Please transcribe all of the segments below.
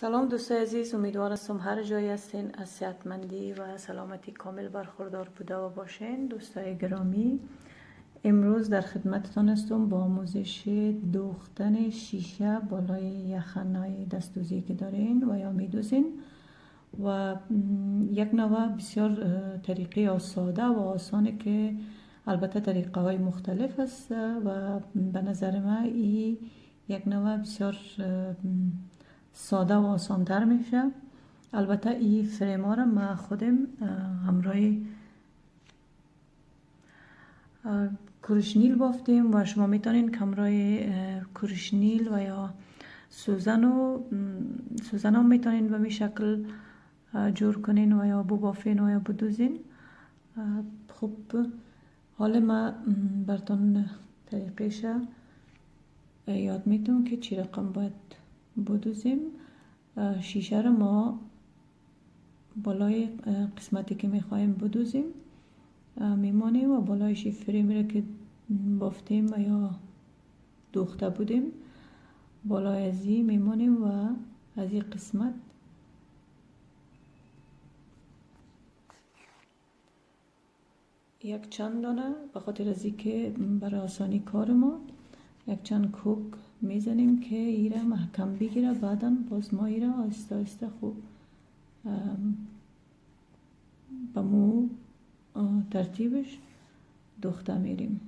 سلام دوستای عزیز، امیدوارم هر جایی هستین از صحتمندی و سلامتی کامل برخوردار بوده و باشین. دوستای گرامی، امروز در خدمتتان هستم با آموزش دوختن شیشه بالای یخنای دستدوزی که دارین و یا میدوزین و یک نوع بسیار طریقه ساده و آسانه که البته طریقه های مختلف است و به نظر من این یک نوع بسیار ساده و آسانتر میشه. البته این فریم ها را من خودم همراه کرشنیل بافتیم و شما میتونین همراه کرشنیل و یا سوزن هم میتونین به می شکل جور کنین و یا ببافین و یا بدوزین. خب حالا ما براتون طریقش یاد میتونم که چی رقم باید بدوزیم. شیشه را ما بالای قسمتی که میخوایم بدوزیم میمانیم و بالایش فریم را که بافتیم و یا دوخته بودیم بالای ازی میمانیم و از این قسمت یک چند دانه به خاطر ازی که برای آسانی کار ما یک چند کوک میزنیم که ایره محکم بگیره. بعدا باز ما ایره آسته آسته خوب به مو ترتیبش دوخته میریم.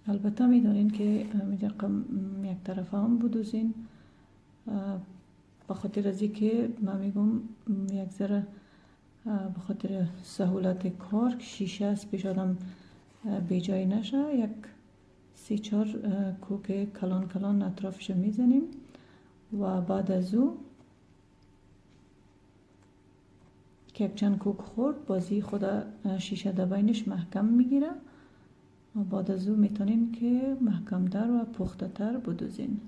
البته میدونین که یک طرف هم بدوزین به خاطر ازی که من میگم یک ذره به خاطر سهولت کار شیشه است پیش آدم بی جای نشه. یک 3-4 کوک کلان کلان اطرافش میزنیم و بعد از او که یک چند کوک خورد بازی خود شیشه در بینش محکم میگیره و بعد از او میتونین که محکمتر و پخته تر بدوزین.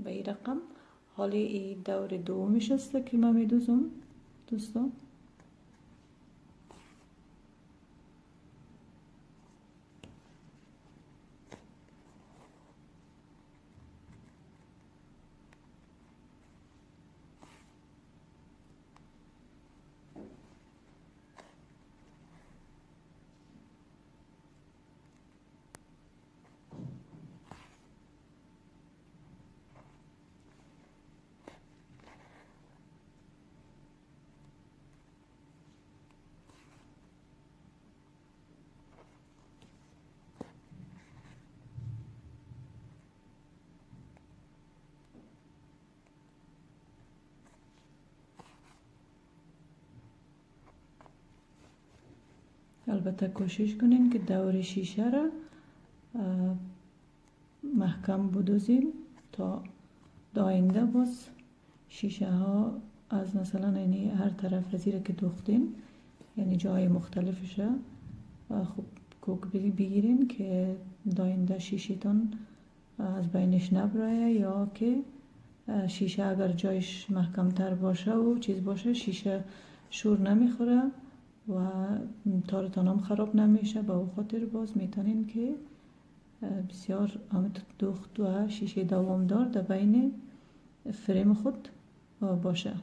به این رقم حالی این دور دومش است که من میدوزم دوستان. البته کوشش کنین که دور شیشه را محکم بدوزیم تا آینده باز شیشه ها از مثلا یعنی هر طرف از که دوختین یعنی جای مختلفش خوب کوک بگیرین که آینده شیشه تان از بینش نبره یا که شیشه اگر جایش محکم تر باشه و چیز باشه شیشه شور نمیخوره و تارتان هم خراب نمیشه. به او خاطر باز میتونین که بسیار دوخت و شیشه دوامدار در بین فریم خود باشه.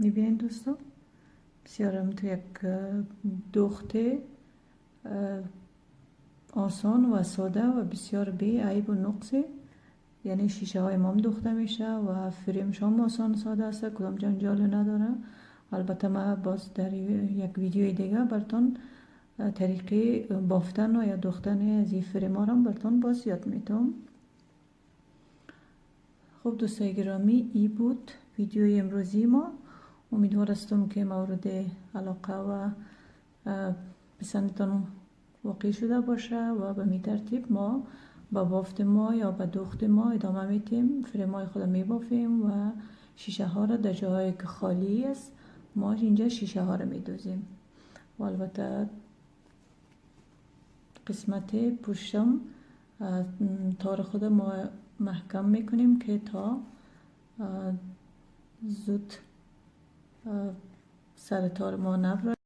میبینید دوستان بسیار تو یک دوخت آسان و ساده و بسیار بی عیب و نقصی. یعنی شیشه های ما هم دوخته میشه و فریمش هم آسان ساده است، کدام جنجال نداره. البته ما باز در یک ویدیوی دیگه براتون طریقه بافتن و یا دوختن از این فریم ها هم براتون باز یاد میتونم. خب دوستای گرامی، ای بود ویدیوی امروزی ما. امیدوارستم که مورد علاقه و پسندتان واقع شده باشه و به می ترتیب ما با بافت ما یا با دوخت ما ادامه میتیم. فریم های خود می بافیم و شیشه ها را در جاهایی که خالی است ما اینجا شیشه ها را می دوزیم و البته قسمت پشتم تار خود ما محکم میکنیم که تا زود سر تار ما نبره.